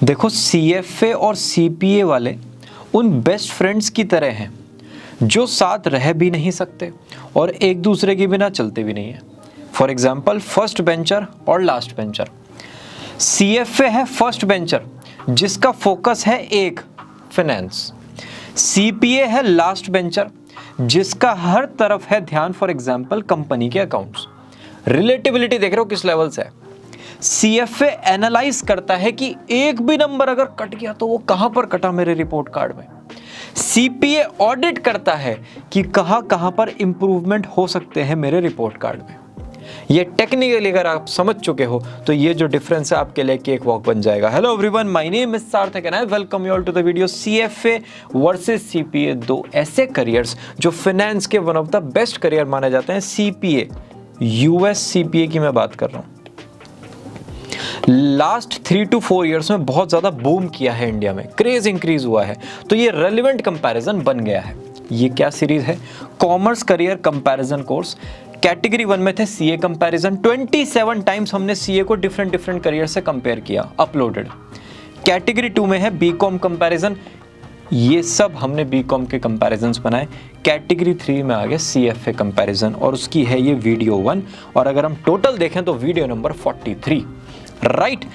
देखो, CFA और CPA वाले उन बेस्ट फ्रेंड्स की तरह हैं जो साथ रह भी नहीं सकते और एक दूसरे के बिना चलते भी नहीं है। फॉर एग्जाम्पल, फर्स्ट बेंचर और लास्ट बेंचर। CFA है फर्स्ट बेंचर जिसका फोकस है एक फाइनेंस। CPA है लास्ट बेंचर जिसका हर तरफ है ध्यान, फॉर एग्जाम्पल कंपनी के अकाउंट्स। रिलेटिबिलिटी देख रहे हो किस लेवल से है। CFA एनालाइज करता है कि एक भी नंबर अगर कट गया तो वो कहां पर कटा मेरे रिपोर्ट कार्ड में। CPA ऑडिट करता है कि कहां पर इंप्रूवमेंट हो सकते हैं मेरे रिपोर्ट कार्ड में। ये टेक्निकली अगर आप समझ चुके हो तो ये जो डिफरेंस है आपके लिए केक वॉक बन जाएगा। Hello everyone, my name is Sarthak and I welcome you all to the video. CFA versus CPA, दो ऐसे करियर्स जो फाइनेंस के one of the best career माने जाते हैं। CPA, US CPA की मैं बात कर रहा हूं, लास्ट 3 to 4 ईयर्स में बहुत ज्यादा बूम किया है इंडिया में, क्रेज इंक्रीज हुआ है, तो ये रेलेवेंट कंपैरिजन बन गया है। ये क्या सीरीज है? Commerce career comparison course. Category 1 में थे CA कंपैरिजन, 27 टाइम्स हमने CA को डिफरेंट करियर से कंपेयर किया, अपलोडेड। कैटेगरी 2 में है BCom कंपैरिजन, ये सब हमने BCom के कंपैरिजन्स बनाए। कैटेगरी 3 में आ गया CFA कंपैरिजन और उसकी है ये वीडियो 1, और अगर हम टोटल देखें तो वीडियो नंबर 43, राइट।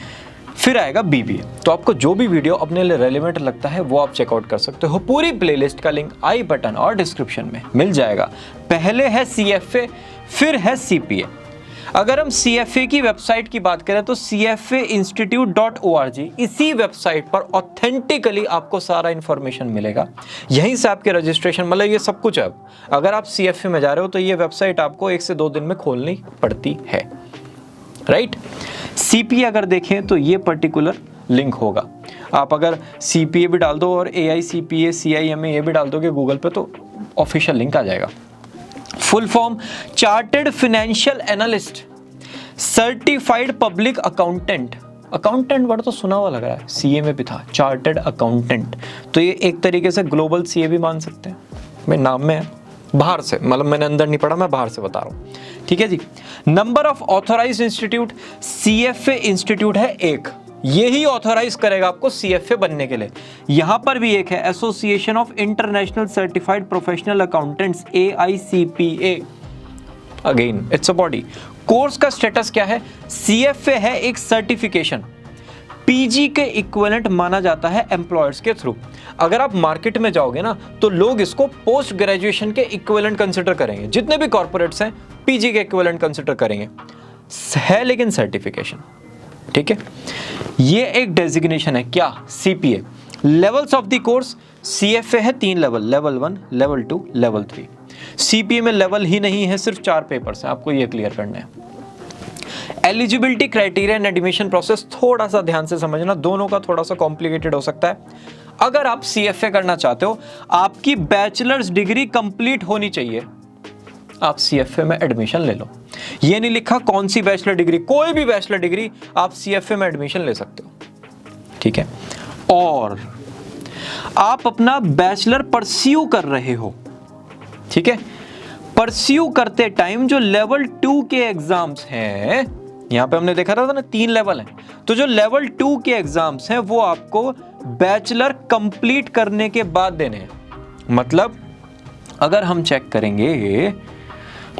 फिर आएगा BBA। तो आपको जो भी वीडियो अपने लिए रेलेवेंट लगता है वो आप चेकआउट कर सकते हो। पूरी प्लेलिस्ट का लिंक आई बटन और डिस्क्रिप्शन में मिल जाएगा। पहले है CFA, फिर है CPA। अगर हम CFA की वेबसाइट की बात करें तो cfainstitute.org, इसी वेबसाइट पर ऑथेंटिकली आपको सारा इंफॉर्मेशन मिलेगा। यहीं से आपके रजिस्ट्रेशन, मतलब ये सब कुछ है। अगर आप CFA में जा रहे हो तो ये वेबसाइट आपको 1 से 2 दिन में खोलनी पड़ती है, राइट। CPA अगर देखें तो ये पर्टिकुलर लिंक होगा। आप अगर CPA भी डाल दो और AICPA CIMA ये भी डाल दोगे गूगल पे तो ऑफिशियल लिंक आ जाएगा। Full form chartered financial analyst, certified public accountant. Accountant word तो सुना हुआ लग रहा है, CA में भी था, चार्टेड अकाउंटेंट। तो ये एक तरीके से ग्लोबल CA भी मान सकते हैं, मेरे नाम में है। बाहर से, मतलब मैंने अंदर नहीं पढ़ा, मैं बाहर से बता रहा हूँ, ठीक है जी। Number of authorised institute, CFA institute है एक, यही ऑथोराइज करेगा आपको CFA बनने के लिए। यहां पर भी एक है, association of international certified professional accountants, AICPA। Again it's a body. Course का स्टेटस क्या है? CFA है एक सर्टिफिकेशन, PG के इक्विवेलेंट माना जाता है एम्प्लॉयर्स के थ्रू। अगर आप मार्केट में जाओगे ना तो लोग इसको पोस्ट ग्रेजुएशन के इक्विवेलेंट कंसिडर करेंगे। जितने भी कॉर्पोरेट्स हैं PG के इक्विवेलेंट कंसिडर करेंगे, है लेकिन सर्टिफिकेशन, ठीक है। ये एक डेजिग्नेशन है क्या? CPA। Levels of the course, CFA है 3 level, level 1, level 2, level 3। CPA में लेवल ही नहीं है, सिर्फ 4 पेपर्स हैं, आपको ये क्लियर करना है। Eligibility criteria and admission process थोड़ा सा ध्यान से समझना, दोनों का थोड़ा सा कॉम्प्लिकेटेड हो सकता है। अगर आप CFA करना चाहते हो, आपकी बैचलर्स डिग्री कंप्लीट होनी चाहिए, आप CFA में एडमिशन ले लो। ये नहीं लिखा कौन सी बैचलर डिग्री, कोई भी बैचलर डिग्री आप CFA में एडमिशन ले सकते हो, ठीक है। और आप अपना बैचलर परस्यू कर रहे हो, ठीक है। परस्यू करते टाइम जो लेवल 2 के एग्जाम्स हैं, यहां पे हमने देखा था ना 3 लेवल हैं, तो जो लेवल 2 के एग्जाम्स हैं वो आपको बैचलर कंप्लीट करने के बाद देने हैं। मतलब अगर हम चेक करेंगे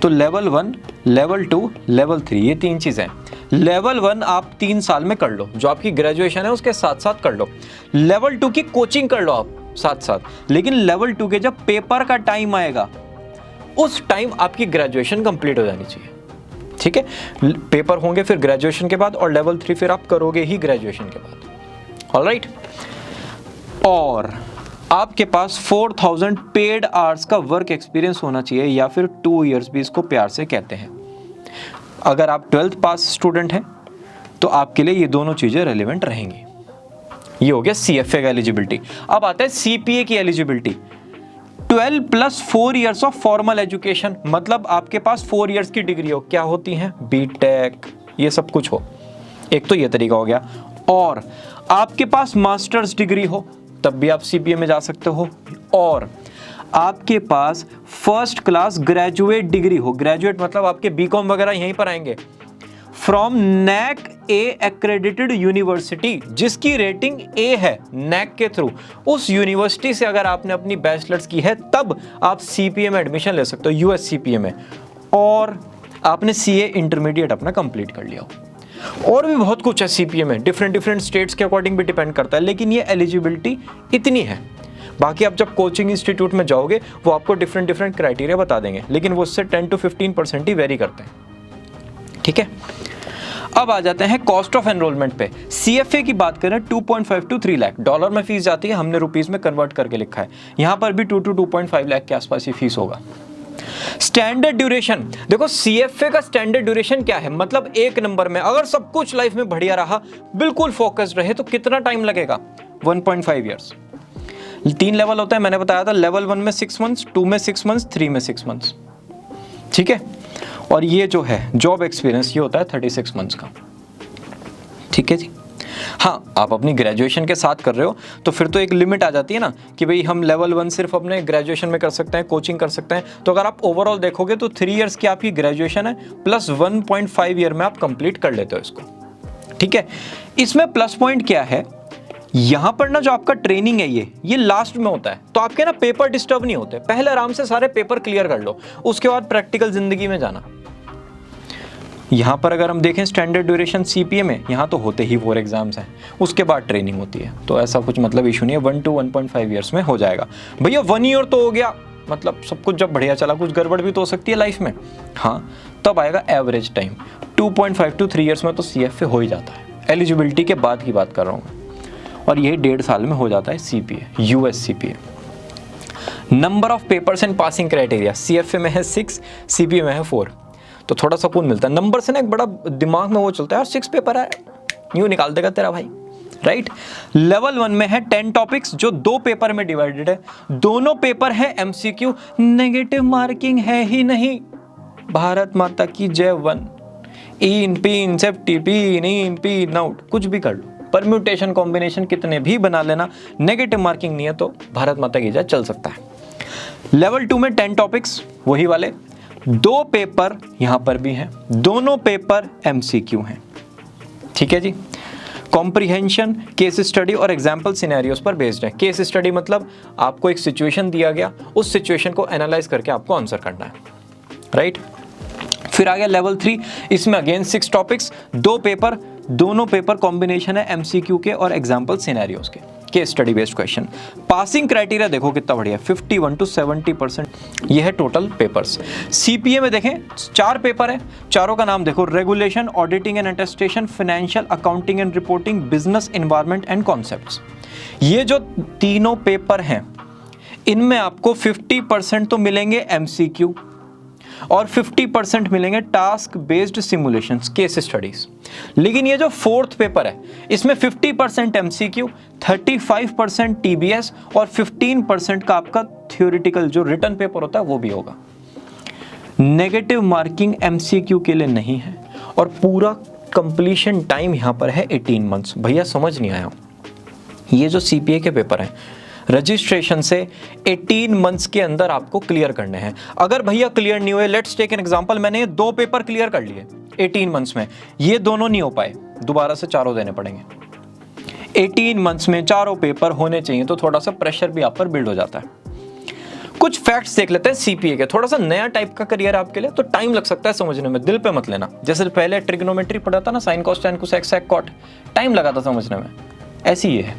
तो लेवल 1, लेवल 2, लेवल 3, ये 3 चीजें। लेवल 1 आप 3 साल में कर लो, जो आपकी ग्रेजुएशन है उसके साथ साथ कर लो। लेवल 2 की कोचिंग कर लो आप साथ साथ, लेकिन लेवल 2 के जब पेपर का टाइम आएगा उस टाइम आपकी ग्रेजुएशन कंप्लीट हो जानी चाहिए, ठीक है। पेपर होंगे फिर ग्रेजुएशन के बाद, और लेवल 3 फिर आप करोगे ही ग्रेजुएशन के बाद, ऑलराइट। और आपके पास 4000 पेड आवर्स का वर्क एक्सपीरियंस होना चाहिए, या फिर 2 इयर्स भी इसको प्यार से कहते हैं। अगर आप 12th पास स्टूडेंट हैं तो आपके लिए ये दोनों चीजें रेलेवेंट रहेंगी। ये हो गया CFA का एलिजिबिलिटी। अब आता है CPA की eligibility. 12 + 4 years of formal education, मतलब आपके पास 4 इयर्स की डिग्री हो। क्या होती हैं? BTech, ये सब कुछ हो। एक तो ये तरीका हो गया। और आपके पास मास्टर्स डिग्री हो तब भी आप CPA में जा सकते हो। और आपके पास फर्स्ट क्लास ग्रेजुएट डिग्री हो, ग्रेजुएट मतलब आपके BCom वगैरह यहीं पर आएंगे, from NAC A accredited university जिसकी रेटिंग ए है नैक के थ्रू, उस यूनिवर्सिटी से अगर आपने अपनी बैचलर्स की है तब आप सीपीए में एडमिशन ले सकते हो, यूएस सीपीए में, और आपने सीए इंटरमीडिएट अपना कंप्लीट कर लिया हो। और भी बहुत कुछ है सीपीए में, डिफरेंट डिफरेंट स्टेट्स के अकॉर्डिंग भी डिपेंड करता है, लेकिन ये एलिजिबिलिटी इतनी है। बाकी आप जब कोचिंग इंस्टीट्यूट में जाओगे वो आपको डिफरेंट क्राइटेरिया बता देंगे, लेकिन वो उससे 10 to 15% ही वेरी करते हैं। ठीक है, अब आ जाते हैं कॉस्ट ऑफ एनरोलमेंट पे। सीएफए की बात करें 2.5 to 3 लाख डॉलर में फीस जाती है, हमने रुपीस में कन्वर्ट करके लिखा है, यहां पर भी 2 to 2.5 लाख के आसपास ही फीस होगा। स्टैंडर्ड ड्यूरेशन, देखो सीएफए का स्टैंडर्ड ड्यूरेशन क्या है, मतलब एक नंबर में अगर सब कुछ लाइफ में बढ़िया रहा, बिल्कुल फोकस्ड रहे, तो कितना टाइम लगेगा? 1.5 ईयर्स। 3 लेवल होता है, मैंने बताया था, लेवल 1 में 6 मंथ्स, 2 में 6 मंथ्स, 3 में 6 मंथ्स। ठीक है, और ये जो है जॉब एक्सपीरियंस ये होता है 36 मंथ्स का। ठीक है जी। हाँ, आप अपनी ग्रेजुएशन के साथ कर रहे हो तो फिर तो एक लिमिट आ जाती है ना कि भाई हम लेवल 1 सिर्फ अपने ग्रेजुएशन में कर सकते हैं, कोचिंग कर सकते हैं। तो अगर आप ओवरऑल देखोगे तो 3 इयर्स की आपकी ग्रेजुएशन है, प्लस 1.5 ईयर में आप कंप्लीट कर लेते हो इसको। ठीक है, इसमें प्लस पॉइंट क्या है, यहां पर ना जो आपका ट्रेनिंग है ये लास्ट में होता है, तो आपके ना पेपर डिस्टर्ब नहीं होते। पहले आराम से सारे पेपर क्लियर कर लो, उसके बाद प्रैक्टिकल जिंदगी में जाना। यहां पर अगर हम देखें स्टैंडर्ड ड्यूरेशन सीपीए में, यहां तो होते ही 4 एग्जाम्स हैं, उसके बाद ट्रेनिंग होती है, तो ऐसा कुछ मतलब इशू नहीं है, 1 to 1.5 ईयर्स में हो जाएगा। भैया 1 ईयर तो हो गया, मतलब सब कुछ जब बढ़िया चला, कुछ गड़बड़ भी तो हो सकती है लाइफ में, हाँ, तब आएगा एवरेज टाइम। 2.5 to 3 ईयर्स में तो सीएफए हो ही जाता है, एलिजिबिलिटी के बाद की बात कर रहा हूँ, और यही 1.5 साल में हो जाता है CPA, US CPA. Number of papers and passing criteria, CFA में है 6, सीपीए में है 4, तो थोड़ा सुकून मिलता है। नंबर से ना एक बड़ा दिमाग में वो चलता है, और 6 पेपर है, यूं निकाल देगा तेरा भाई, राइट। लेवल 1 में है 10 टॉपिक्स जो 2 पेपर में डिवाइडेड है, दोनों पेपर है एमसीक्यू, नेगेटिव मार्किंग है ही नहीं। भारत माता की जय 1, इन पीन सेफ्टी पीन इन पीन आउट, कुछ भी कर लो, परम्यूटेशन कॉम्बिनेशन कितने भी बना लेना, नेगेटिव मार्किंग नहीं है तो भारत माता की जय चल सकता है। लेवल 2 में 10 टॉपिक्स वही वाले, 2 पेपर यहां पर भी हैं, दोनों पेपर एमसीक्यू हैं। ठीक है जी। कॉम्प्रिहेंशन, केस स्टडी और एग्जाम्पल सिनेरियोस पर बेस्ड है। केस स्टडी मतलब आपको एक सिचुएशन दिया गया, उस सिचुएशन को एनालाइज करके आपको आंसर करना है, राइट। फिर आ गया लेवल 3, इसमें अगेन 6 टॉपिक्स, 2 पेपर, दोनों पेपर कॉम्बिनेशन है एमसीक्यू के और एग्जाम्पल सिनेरियोस के, case study based question. Passing criteria देखो कितना बढ़िया, 51 to 70%, ये है टोटल पेपर्स। सीपीए में देखें 4 पेपर है, चारों का नाम देखो, regulation, auditing and attestation, financial accounting and reporting, business environment and concepts. ये जो तीनों पेपर हैं इनमें आपको 50% तो मिलेंगे एमसीक्यू और 50% मिलेंगे task based simulations, case studies. लेकिन ये जो 4th पेपर है इसमें 50% एमसीक्यू, 35% टीबीएस और 15% का आपका थ्योरेटिकल जो रिटन पेपर होता है वो भी होगा। नेगेटिव मार्किंग एमसीक्यू के लिए नहीं है, और पूरा कंप्लीशन टाइम यहां पर है 18 मंथ्स। भैया समझ नहीं आया, ये जो सीपीए के पेपर हैं रजिस्ट्रेशन से 18 मंथ्स के अंदर आपको क्लियर करने हैं। अगर भैया क्लियर नहीं हुए, लेट्स टेक एन एग्जांपल, मैंने 2 पेपर क्लियर कर लिए 18 मंथ्स में, ये दोनों नहीं हो पाए, दोबारा से 4 देने पड़ेंगे। 18 मंथ्स में 4 पेपर होने चाहिए, तो थोड़ा सा प्रेशर भी आप पर बिल्ड हो जाता है। कुछ फैक्ट्स देख लेते हैं सीपीए के, थोड़ा सा नया टाइप का करियर आपके लिए, तो टाइम लग सकता है समझने में, दिल पे मत लेना। जैसे पहले ट्रिग्नोमेट्री पढ़ा था ना, sine cos tan cosec sec cot, time लगा था समझने में, ऐसी ये है।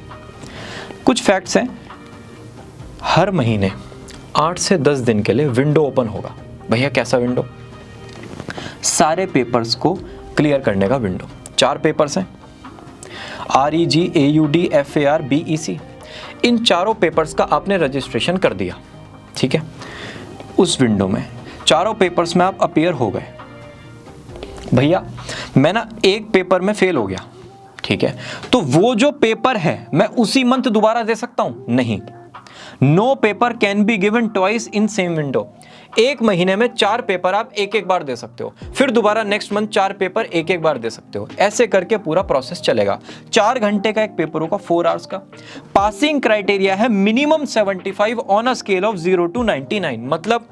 कुछ फैक्ट्स हैं, हर महीने 8 से 10 दिन के लिए विंडो ओपन होगा। भैया कैसा विंडो? सारे पेपर्स को क्लियर करने का विंडो। 4 पेपर्स हैं, REG, AUD, FAR, BEC। इन चारों पेपर्स का आपने रजिस्ट्रेशन कर दिया, ठीक है। उस विंडो में चारों पेपर्स में आप अपीयर हो गए। भैया मैं ना एक पेपर में फेल हो गया, ठीक है, तो वो जो पेपर है मैं उसी मंथ दोबारा दे सकता हूं? नहीं। No paper can be given twice in same window. एक महीने में 4 पेपर आप एक बार दे सकते हो, फिर दोबारा नेक्स्ट मंथ 4 पेपर एक बार दे सकते हो। ऐसे करके पूरा प्रोसेस चलेगा। 4 घंटे का एक पेपर होगा, 4 आवर्स का। पासिंग क्राइटेरिया है minimum 75 on a scale of 0 to 99। मतलब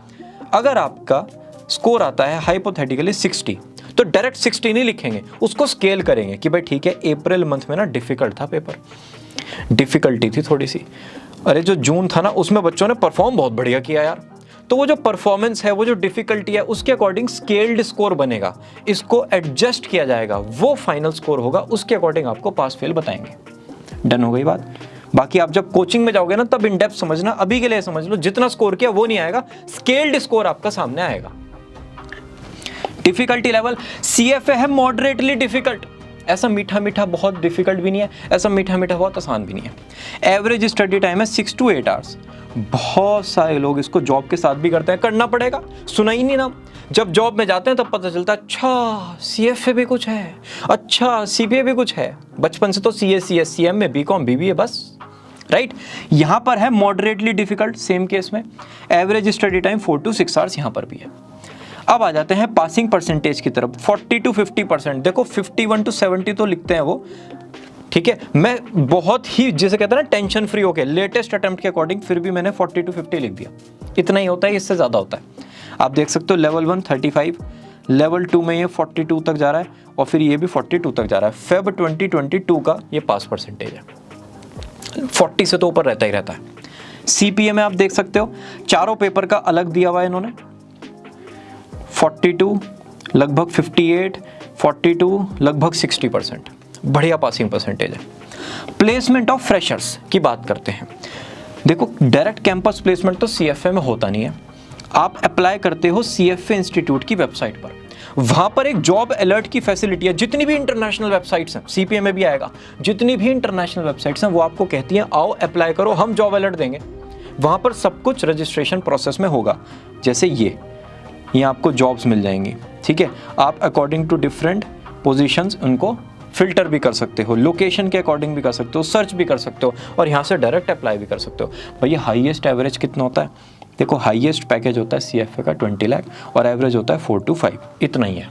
अगर आपका स्कोर आता है हाइपोथेटिकली 60, तो डायरेक्ट 16 ही लिखेंगे, उसको स्केल करेंगे कि भाई ठीक है अप्रैल मंथ में ना डिफिकल्ट था पेपर, डिफिकल्टी थी थोड़ी सी, अरे जो जून था ना उसमें बच्चों ने परफॉर्म बहुत बढ़िया किया यार, तो वो जो परफॉर्मेंस है, वो जो डिफिकल्टी है, उसके अकॉर्डिंग स्केल्ड स्कोर बनेगा, इसको एडजस्ट किया जाएगा, वो फाइनल स्कोर होगा, उसके अकॉर्डिंग आपको पास फेल बताएंगे। डन हो गई बात। बाकी आप जब कोचिंग में जाओगे ना तब इन डेप्थ समझना, अभी के लिए समझ लो जितना स्कोर किया वो नहीं आएगा, स्केल्ड स्कोर आपका सामने आएगा। डिफिकल्टी लेवल CFA है मॉडरेटली डिफिकल्ट, ऐसा मीठा मीठा बहुत डिफिकल्ट भी नहीं है, ऐसा मीठा मीठा बहुत आसान भी नहीं है। एवरेज स्टडी टाइम है 6 to 8 आवर्स। बहुत सारे लोग इसको जॉब के साथ भी करते हैं, करना पड़ेगा, सुना ही नहीं ना, जब जॉब में जाते हैं तब पता चलता है अच्छा CFA भी कुछ है, अच्छा CPA भी कुछ है। बचपन से तो CA CS CM में BCom BBA बस, राइट। यहाँ पर है मॉडरेटली डिफिकल्ट, सेम केस में average study time 4 to 6 hours यहाँ पर भी है। अब आ जाते हैं पासिंग परसेंटेज की तरफ, 40 to 50%। देखो 51 to 70 तो लिखते हैं वो, ठीक है, मैं बहुत ही जिसे कहते हैं ना टेंशन फ्री होके लेटेस्ट अटेम्प्ट के अकॉर्डिंग फिर भी मैंने 40 to 50 लिख दिया, इतना ही होता है, इससे ज़्यादा होता है। आप देख सकते हो लेवल 1 35, लेवल 2 में ये 42 तक जा रहा है और फिर ये भी 42 तक जा रहा है। फेब 2022 का ये पास परसेंटेज है, 40 से तो ऊपर रहता ही रहता है। CPA में आप देख सकते हो चारों पेपर का अलग दिया हुआ है इन्होंने, 42 लगभग 58, 42 लगभग 60%, बढ़िया पासिंग परसेंटेज है। प्लेसमेंट ऑफ फ्रेशर्स की बात करते हैं। देखो डायरेक्ट कैंपस प्लेसमेंट तो CFA में होता नहीं है, आप अप्लाई करते हो CFA इंस्टीट्यूट की वेबसाइट पर, वहां पर एक जॉब अलर्ट की फैसिलिटी है। जितनी भी इंटरनेशनल वेबसाइट्स हैं, CPA में भी आएगा, जितनी भी इंटरनेशनल वेबसाइट्स हैं वो आपको कहती हैं आओ अप्लाई करो, हम जॉब अलर्ट देंगे। वहां पर सब कुछ रजिस्ट्रेशन प्रोसेस में होगा, जैसे ये आपको जॉब्स मिल जाएंगी, ठीक है। आप अकॉर्डिंग टू डिफरेंट पोजीशंस उनको फिल्टर भी कर सकते हो, लोकेशन के अकॉर्डिंग भी कर सकते हो, सर्च भी कर सकते हो और यहाँ से डायरेक्ट अप्लाई भी कर सकते हो। भैया हाईएस्ट एवरेज कितना होता है, देखो हाईएस्ट पैकेज होता है CFA का 20 लाख और एवरेज होता है 4 to 5, इतना ही है।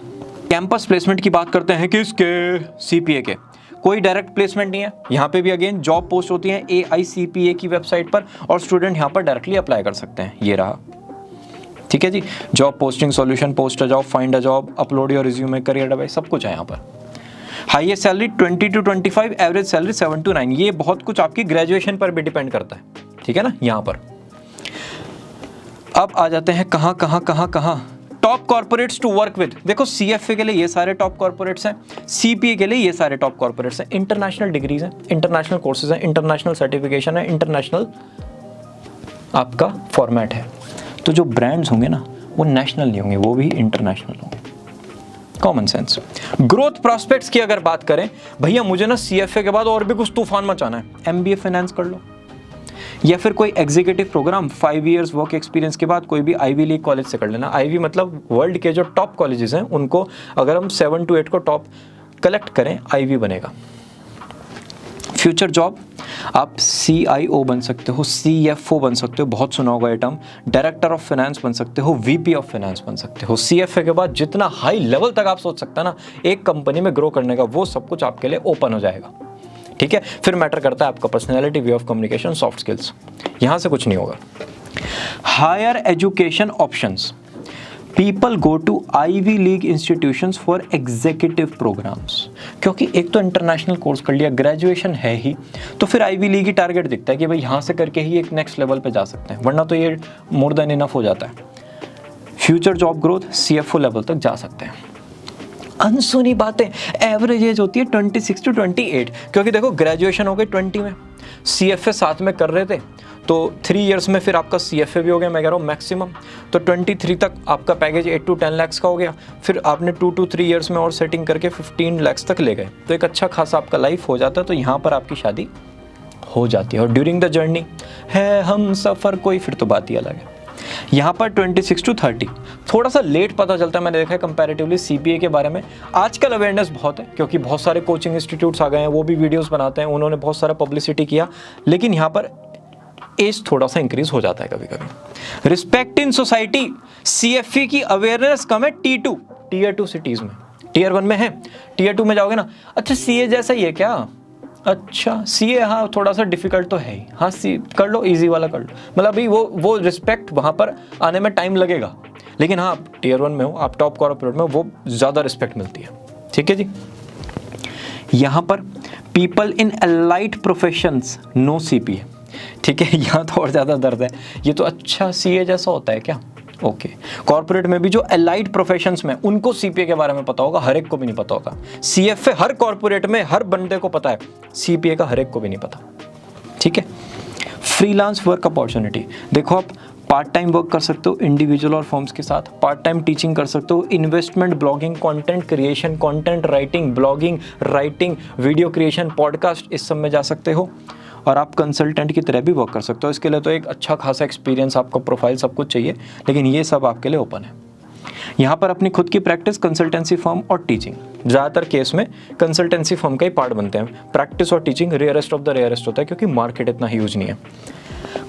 कैंपस प्लेसमेंट की बात करते हैं किसके, CPA के। कोई डायरेक्ट प्लेसमेंट नहीं है, यहाँ पे भी अगेन जॉब पोस्ट होती है AICPA की वेबसाइट पर और स्टूडेंट यहाँ पर डायरेक्टली अप्लाई कर सकते हैं, ये रहा, ठीक है जी। Job posting solution, post a job, find a job, upload your resume, career advice, सब कुछ है यहाँ पर। Highest salary 20 to 25, average salary 7 to 9। ये बहुत कुछ आपकी ग्रेजुएशन पर भी डिपेंड करता है, ठीक है ना। यहाँ पर अब आ जाते हैं कहाँ top corporates to work with. देखो CFA के लिए ये सारे टॉप कॉर्पोरेट्स हैं, CPA के लिए ये सारे टॉप कॉर्पोरेट्स हैं। इंटरनेशनल डिग्रीज हैं, इंटरनेशनल कोर्सेज हैं, इंटरनेशनल सर्टिफिकेशन है, इंटरनेशनल आपका फॉर्मेट है। तो जो ब्रांड्स होंगे ना वो नेशनल नहीं होंगे, वो भी इंटरनेशनल होंगे, कॉमन सेंस। ग्रोथ प्रोस्पेक्ट्स की अगर बात करें, भैया मुझे ना CFA के बाद और भी कुछ तूफान मचाना है, MBA फाइनेंस कर लो या फिर कोई executive programme 5 years work experience के बाद कोई भी आईवी लीग कॉलेज से कर लेना। आईवी मतलब वर्ल्ड के जो टॉप कॉलेजेस हैं उनको अगर हम 7 to 8 को टॉप कलेक्ट करें, आईवी बनेगा। फ्यूचर जॉब आप CIO बन सकते हो, CFO बन सकते हो, बहुत सुना होगा ये टर्म, डायरेक्टर ऑफ फाइनेंस बन सकते हो, VP ऑफ फाइनेंस बन सकते हो। CFA के बाद जितना हाई लेवल तक आप सोच सकते हैं ना एक कंपनी में ग्रो करने का, वो सब कुछ आपके लिए ओपन हो जाएगा, ठीक है। फिर मैटर करता है आपका personality, way of communication, soft skills, यहाँ से कुछ नहीं होगा। Higher education options, people go to Ivy League institutions for executive programmes, क्योंकि एक तो इंटरनेशनल कोर्स कर लिया, ग्रेजुएशन है ही, तो फिर आईवी लीग ही टारगेट दिखता है कि भाई यहाँ से करके ही एक नेक्स्ट लेवल पे जा सकते हैं, वरना तो ये मोर देन इनफ हो जाता है। Future job growth CFO level तक जा सकते हैं। अनसुनी बातें, एवरेज एज होती है 26 to 28, क्योंकि देखो ग्रेजुएशन हो गई 20 में, CFA साथ में कर रहे थे तो 3 इयर्स में फिर आपका CFA भी हो गया, मैं कह रहा हूँ मैक्सिमम, तो 23 तक आपका पैकेज 8 to 10 lakhs का हो गया। फिर आपने 2 to 3 इयर्स में और सेटिंग करके 15 lakhs तक ले गए, तो एक अच्छा खासा आपका लाइफ हो जाता है। तो यहाँ पर आपकी शादी हो जाती है और ड्यूरिंग द जर्नी है हम सफ़र कोई, फिर तो बात ही अलग है। यहाँ पर 26 to 30 थोड़ा सा लेट पता चलता है, मैंने देखा है कंपैरेटिवली CPA के बारे में। आजकल अवेयरनेस बहुत है क्योंकि बहुत सारे कोचिंग इंस्टीट्यूट्स आ गए हैं, वो भी वीडियोस बनाते हैं, उन्होंने बहुत सारा पब्लिसिटी किया, लेकिन यहाँ पर एज थोड़ा सा इंक्रीज हो जाता है कभी कभी। रिस्पेक्ट इन सोसाइटी, CFA की अवेयरनेस कम है T2 Tier 2 सिटीज़ में, Tier 1 में है, Tier 2 में जाओगे ना, अच्छा CA जैसा ही है क्या, अच्छा CA हाँ थोड़ा सा डिफिकल्ट तो है ही, हाँ सी कर लो, इजी वाला कर लो, मतलब अभी वो रिस्पेक्ट वहाँ पर आने में टाइम लगेगा। लेकिन हाँ, आप टियर 1 में हो, आप टॉप कॉर्पोरेट में हो, वो ज़्यादा रिस्पेक्ट मिलती है। ठीक है जी। यहाँ पर people in allied professions know CPA। ठीक है, यहाँ तो और ज़्यादा दर्द है। ये तो अच्छा CA जैसा होता है क्या? ओके, कॉर्पोरेट में भी जो एलाइड प्रोफेशंस में उनको CPA के बारे में पता होगा, हर एक को भी नहीं पता होगा। CFA हर कॉर्पोरेट में हर बंदे को पता है, CPA का हर एक को भी नहीं पता। ठीक है। फ्रीलांस वर्क अपॉर्चुनिटी, देखो आप पार्ट टाइम वर्क कर सकते हो इंडिविजुअल और फर्म्स के साथ, पार्ट टाइम टीचिंग कर सकते हो, investment, blogging, content creation, content writing, blogging, writing, video creation, podcast, इस सब में जा सकते हो। और आप कंसल्टेंट की तरह भी वर्क कर सकते हो। इसके लिए तो एक अच्छा खासा एक्सपीरियंस, आपका प्रोफाइल, सब कुछ चाहिए, लेकिन ये सब आपके लिए ओपन है। यहाँ पर अपनी खुद की प्रैक्टिस, कंसल्टेंसी फर्म और टीचिंग, ज़्यादातर केस में कंसल्टेंसी फर्म का ही पार्ट बनते हैं। प्रैक्टिस और teaching rarest of the rarest होता है, क्योंकि मार्केट इतना ह्यूज नहीं है।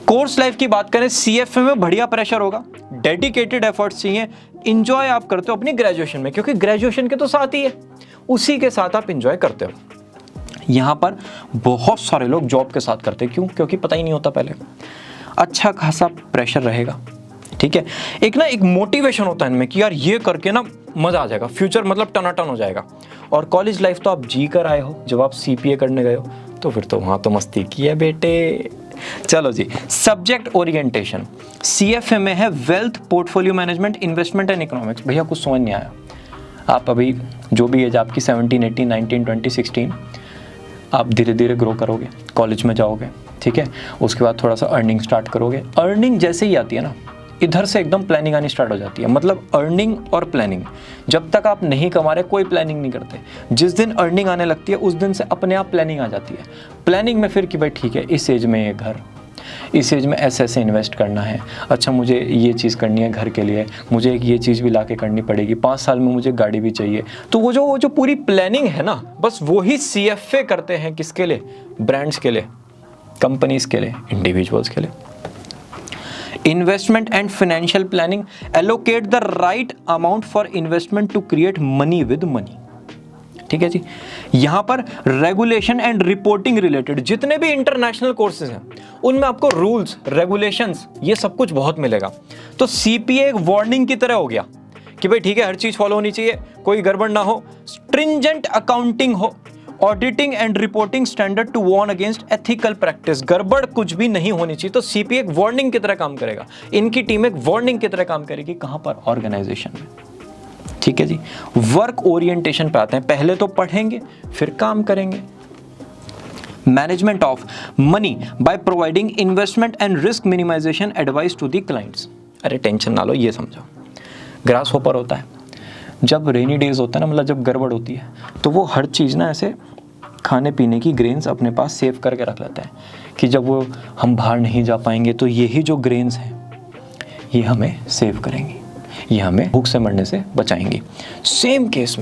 कोर्स लाइफ की बात करें, CFA में बढ़िया प्रेशर होगा, डेडिकेटेड एफर्ट्स चाहिए, इंजॉय आप करते हो अपनी ग्रेजुएशन में, क्योंकि ग्रेजुएशन के तो साथ ही है, उसी के साथ आप इंजॉय करते हो। यहाँ पर बहुत सारे लोग जॉब के साथ करते हैं, क्यों? क्योंकि पता ही नहीं होता पहले। अच्छा खासा प्रेशर रहेगा। ठीक है, एक मोटिवेशन होता है इनमें कि यार ये करके ना मजा आ जाएगा, फ्यूचर मतलब टनाटन हो जाएगा। और कॉलेज लाइफ तो आप जी कर आए हो, जब आप CPA करने गए हो तो फिर तो वहाँ तो मस्ती की है बेटे। चलो जी, सब्जेक्ट ओरिएंटेशन CFA में है wealth, portfolio management, investment and economics. भैया कुछ समझ नहीं आया, आप अभी जो भी एज आपकी 17, 18, 19, 20, 16, आप धीरे धीरे ग्रो करोगे, कॉलेज में जाओगे। ठीक है, उसके बाद थोड़ा सा अर्निंग स्टार्ट करोगे। अर्निंग जैसे ही आती है ना, इधर से एकदम प्लानिंग आनी स्टार्ट हो जाती है। मतलब अर्निंग और प्लानिंग, जब तक आप नहीं कमा रहे कोई प्लानिंग नहीं करते। जिस दिन अर्निंग आने लगती है उस दिन से अपने आप प्लानिंग आ जाती है। प्लानिंग में फिर कि भाई ठीक है, इस एज में ये घर, इस एज में ऐसे इन्वेस्ट करना है, अच्छा मुझे ये चीज़ करनी है घर के लिए, मुझे एक ये चीज़ भी ला के करनी पड़ेगी, 5 साल में मुझे गाड़ी भी चाहिए। तो वो जो पूरी प्लानिंग है ना, बस वही CFA करते हैं। किसके लिए? ब्रांड्स के लिए, कंपनीज के लिए, इंडिविजुअल्स के लिए। Investment and financial planning, allocate the right amount for investment to create money with money. ठीक है जी। यहां पर रेगुलेशन एंड रिपोर्टिंग रिलेटेड जितने भी इंटरनेशनल कोर्सेज हैं, उनमें आपको रूल्स, रेगुलेशंस, ये सब कुछ बहुत मिलेगा। तो CPA एक वार्निंग की तरह हो गया कि भाई ठीक है, हर चीज फॉलो होनी चाहिए, कोई गड़बड़ ना हो, स्ट्रिंजेंट अकाउंटिंग हो, auditing and reporting standard to warn against ethical practice, गड़बड़ कुछ भी नहीं होनी चाहिए। तो CPA एक वार्निंग की तरह काम करेगा, इनकी टीम एक वार्निंग की तरह काम करेगी। कहां पर? ऑर्गेनाइजेशन में। ठीक है जी। वर्क ओरिएंटेशन पे आते हैं, पहले तो पढ़ेंगे फिर काम करेंगे। Management of money by providing investment and risk minimisation advice to the clients. अरे टेंशन ना लो, ये समझो, ग्रास होपर होता है, जब रेनी डेज होता है ना, मतलब जब गड़बड़ होती है, तो वो हर चीज़ ना ऐसे खाने पीने की ग्रेन्स अपने पास सेव करके रख लेता है कि जब वो हम बाहर नहीं जा पाएंगे तो यही जो ग्रेन्स हैं ये हमें सेव करेंगी, ये हमें भूख से मरने से बचाएंगी। सेम केस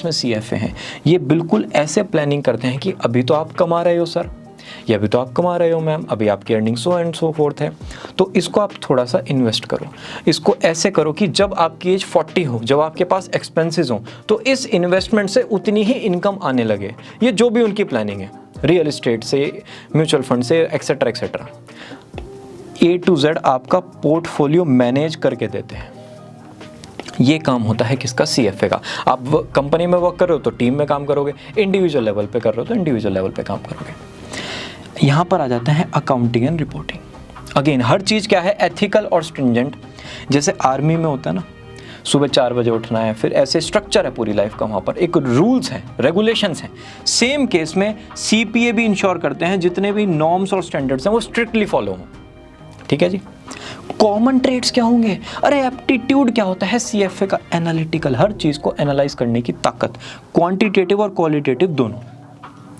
में CFA हैं, ये बिल्कुल ऐसे प्लानिंग करते हैं कि अभी तो आप कमा रहे हो सर, या अभी तो आप कमा रहे हो मैम, अभी आपकी earning so and so fourth है, तो इसको आप थोड़ा सा इन्वेस्ट करो, इसको ऐसे करो कि जब आपकी एज 40 हो, जब आपके पास एक्सपेंसेस हो, तो इस इन्वेस्टमेंट से उतनी ही इनकम आने लगे। ये जो भी उनकी प्लानिंग है, रियल एस्टेट से, म्यूचुअल फंड से, etcetera etcetera, A to Z आपका पोर्टफोलियो मैनेज करके देते हैं। ये काम होता है किसका? CFA का। आप कंपनी में वर्क कर रहे हो तो टीम में काम करोगे, इंडिविजुअल लेवल पे कर रहे हो तो इंडिविजुअल लेवल पे काम करोगे। यहाँ पर आ जाता है अकाउंटिंग एंड रिपोर्टिंग। अगेन हर चीज़ क्या है? एथिकल और स्ट्रिंजेंट। जैसे आर्मी में होता है ना, सुबह 4 बजे उठना है, फिर ऐसे स्ट्रक्चर है पूरी लाइफ का, वहाँ पर एक रूल्स हैं, रेगुलेशंस हैं। सेम केस में CPA भी इंश्योर करते हैं जितने भी नॉर्म्स और स्टैंडर्ड्स हैं वो स्ट्रिक्टली फॉलो हों। ठीक है जी। कॉमन ट्रेड्स क्या होंगे? अरे एप्टीट्यूड क्या होता है? CFA का एनालिटिकल, हर चीज़ को एनालाइज करने की ताकत, क्वांटिटेटिव और क्वालिटेटिव दोनों।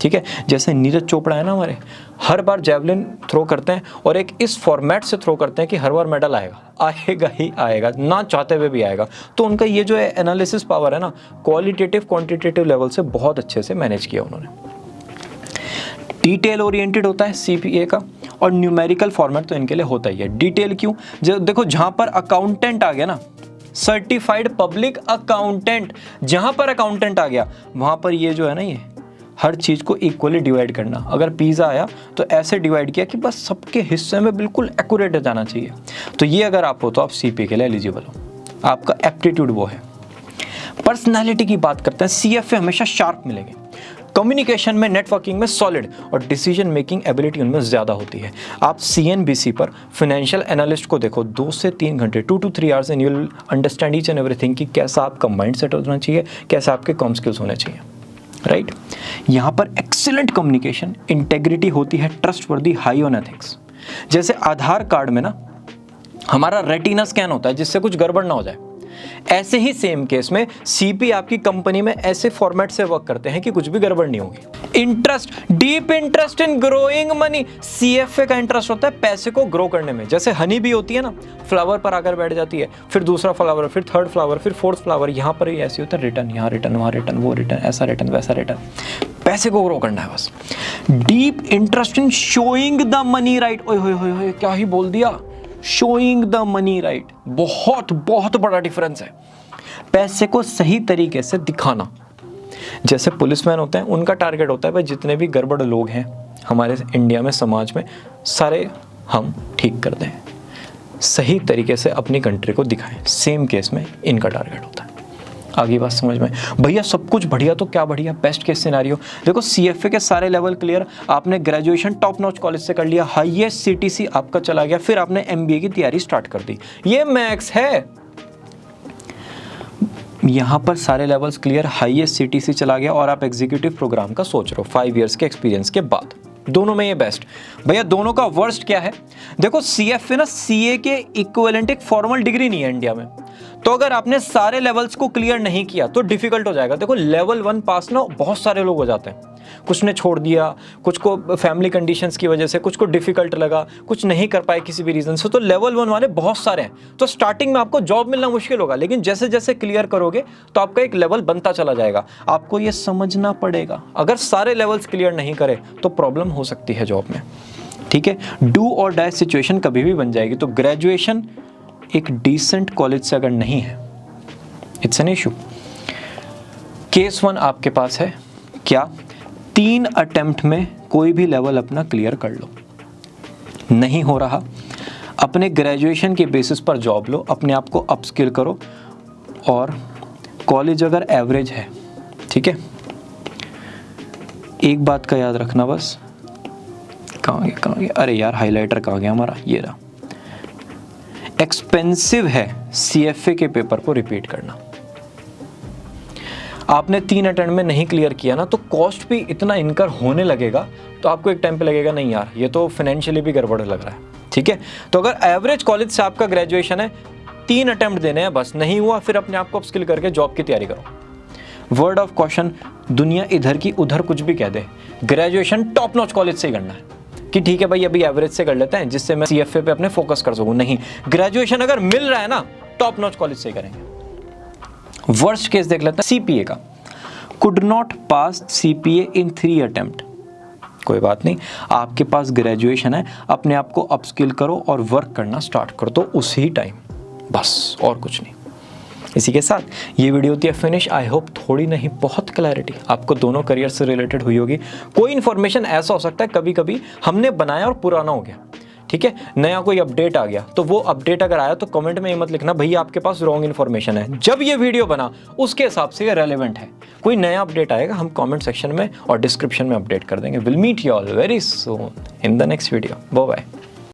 ठीक है, जैसे नीरज चोपड़ा है ना हमारे, हर बार जेवलिन थ्रो करते हैं और एक इस फॉर्मेट से थ्रो करते हैं कि हर बार मेडल आएगा ही आएगा, ना चाहते हुए भी आएगा। तो उनका ये जो है एनालिसिस पावर है ना, क्वालिटेटिव क्वांटिटेटिव लेवल से बहुत अच्छे से मैनेज किया उन्होंने। डिटेल ओरिएंटेड होता है CPA का, और न्यूमेरिकल फॉर्मेट तो इनके लिए होता ही है। डिटेल क्यों? जो देखो, जहां पर अकाउंटेंट आ गया ना, सर्टिफाइड पब्लिक अकाउंटेंट, जहां पर अकाउंटेंट आ गया वहां पर ये जो है ना, ये हर चीज़ को इक्वली डिवाइड करना। अगर पिज़्ज़ा आया तो ऐसे डिवाइड किया कि बस सबके हिस्से में बिल्कुल एक्यूरेट जाना चाहिए। तो ये अगर आप हो तो आप CPA के लिए एलिजिबल हो। आपका एप्टीट्यूड वो है। पर्सनालिटी की बात करते हैं, CFA हमेशा शार्प मिलेंगे, कम्युनिकेशन में, नेटवर्किंग में सॉलिड, और डिसीजन मेकिंग एबिलिटी उनमें ज़्यादा होती है। आप CNBC पर फाइनेंशियल एनालिस्ट को देखो, 2 से 3 घंटे, 2 to 3 hours, and you will understand each and everything कि कैसा आपका माइंड सेट होना चाहिए, कैसा आपके कॉम स्किल्स होने चाहिए, राइट। यहाँ पर एक्सीलेंट कम्युनिकेशन, इंटेग्रिटी होती है, ट्रस्टवर्दी, हाई ऑन एथिक्स। जैसे आधार कार्ड में ना हमारा रेटिना स्कैन होता है जिससे कुछ गड़बड़ ना हो जाए, ऐसे ही सेम केस में CP आपकी कंपनी में ऐसे फॉर्मेट से वर्क करते हैं कि कुछ भी गड़बड़ नहीं होगी। Interest, deep interest in growing money, CFA का इंटरेस्ट होता है पैसे को ग्रो करने में। जैसे हनी भी होती है ना, फ्लावर पर आकर बैठ जाती है, फिर दूसरा फ्लावर, फिर थर्ड फ्लावर, फिर फोर्थ फ्लावर, यहाँ पर ही ऐसे होता है, रिटर्न, यहाँ रिटर्न, वहाँ रिटर्न, वो रिटर्न, ऐसा रिटर्न, वैसा रिटर्न। पैसे को ग्रो करना है बस। Deep interest in showing the money, right. ओए होए होए होए, क्या ही बोल दिया, शोइंग द मनी, राइट। बहुत बहुत बड़ा डिफरेंस है, पैसे को सही तरीके से दिखाना। जैसे पुलिसमैन होते हैं, उनका टारगेट होता है भाई जितने भी गड़बड़ लोग हैं हमारे इंडिया में, समाज में, सारे हम ठीक कर दें, सही तरीके से अपनी कंट्री को दिखाएं। सेम केस में इनका टारगेट होता है। आगे बात समझ में? भैया सब कुछ बढ़िया तो क्या बढ़िया, बेस्ट केस सिनेरियो देखो, CFA के सारे लेवल क्लियर, आपने ग्रेजुएशन टॉप नॉच कॉलेज से कर लिया, हाईएस्ट CTC आपका चला गया, फिर आपने MBA की तैयारी स्टार्ट कर दी, ये मैक्स है। यहाँ पर सारे लेवल्स क्लियर, हाईएस्ट CTC चला गया, और आप एग्जीक्यूटिव प्रोग्राम का सोच रहे हो 5 इयर्स के एक्सपीरियंस के बाद। दोनों में ये बेस्ट। भैया दोनों का वर्स्ट क्या है? देखो CFA ना CA के इक्विवेलेंट एक फॉर्मल डिग्री नहीं है इंडिया में, तो अगर आपने सारे लेवल्स को क्लियर नहीं किया तो डिफिकल्ट हो जाएगा। देखो लेवल 1 पास ना बहुत सारे लोग हो जाते हैं, कुछ ने छोड़ दिया, कुछ को फैमिली कंडीशंस की वजह से, कुछ को डिफिकल्ट लगा, कुछ नहीं कर पाए किसी भी रीजन से, तो लेवल 1 वाले बहुत सारे हैं। तो स्टार्टिंग में आपको जॉब मिलना मुश्किल होगा, लेकिन जैसे जैसे क्लियर करोगे तो आपका एक लेवल बनता चला जाएगा। आपको ये समझना पड़ेगा, अगर सारे लेवल्स क्लियर नहीं करे तो प्रॉब्लम हो सकती है जॉब में, ठीक है। डू और डाई सिचुएशन कभी भी बन जाएगी। तो ग्रेजुएशन एक डिसेंट कॉलेज से अगर नहीं है, इट्स एन इशू। केस 1 आपके पास है क्या? 3 अटेम्प्ट में कोई भी लेवल अपना क्लियर कर लो, नहीं हो रहा, अपने ग्रेजुएशन के बेसिस पर जॉब लो, अपने आप को अपस्किल करो, और कॉलेज अगर एवरेज है, ठीक है, एक बात का याद रखना बस, कहाँ गया, अरे यार हाइलाइटर कहाँ गया हमारा, ये रहा। एक्सपेंसिव है CFA के पेपर को रिपीट करना। आपने 3 अटेम्प्ट में नहीं क्लियर किया ना, तो कॉस्ट भी इतना इनकर होने लगेगा, तो आपको एक टाइम पे लगेगा नहीं यार ये तो फाइनेंशियली भी गड़बड़ लग रहा है, ठीक है। तो अगर एवरेज कॉलेज से आपका ग्रेजुएशन है, 3 अटेम्प्ट देने हैं बस, नहीं हुआ फिर अपने आप को अपस्किल करके जॉब की तैयारी करो। वर्ड ऑफ कॉशन, दुनिया इधर की उधर कुछ भी कह दे, ग्रेजुएशन टॉप नॉच कॉलेज से ही करना है कि ठीक है भाई अभी एवरेज से कर लेते हैं जिससे मैं CFA पे अपने फोकस कर सकूं। नहीं, ग्रेजुएशन अगर मिल रहा है ना, टॉप नॉच कॉलेज से ही करेंगे। वर्स्ट केस देख लेते हैं CPA का। Could not pass CPA in 3 attempt. कोई बात नहीं, आपके पास ग्रेजुएशन है, अपने आप को अपस्किल करो और वर्क करना स्टार्ट कर दो उसी टाइम, बस और कुछ नहीं। इसी के साथ ये वीडियो होती है फिनिश। आई होप थोड़ी नहीं बहुत क्लैरिटी आपको दोनों करियर से रिलेटेड हुई होगी। कोई इन्फॉर्मेशन ऐसा हो सकता है कभी कभी हमने बनाया और पुराना हो गया, ठीक है, नया कोई अपडेट आ गया, तो वो अपडेट अगर आया तो कमेंट में ये मत लिखना भैया आपके पास रॉन्ग इन्फॉर्मेशन है। जब ये वीडियो बना उसके हिसाब से ये रेलेवेंट है। कोई नया अपडेट आएगा हम कमेंट सेक्शन में और डिस्क्रिप्शन में अपडेट कर देंगे। Will meet you all very soon in the next video. Bye bye.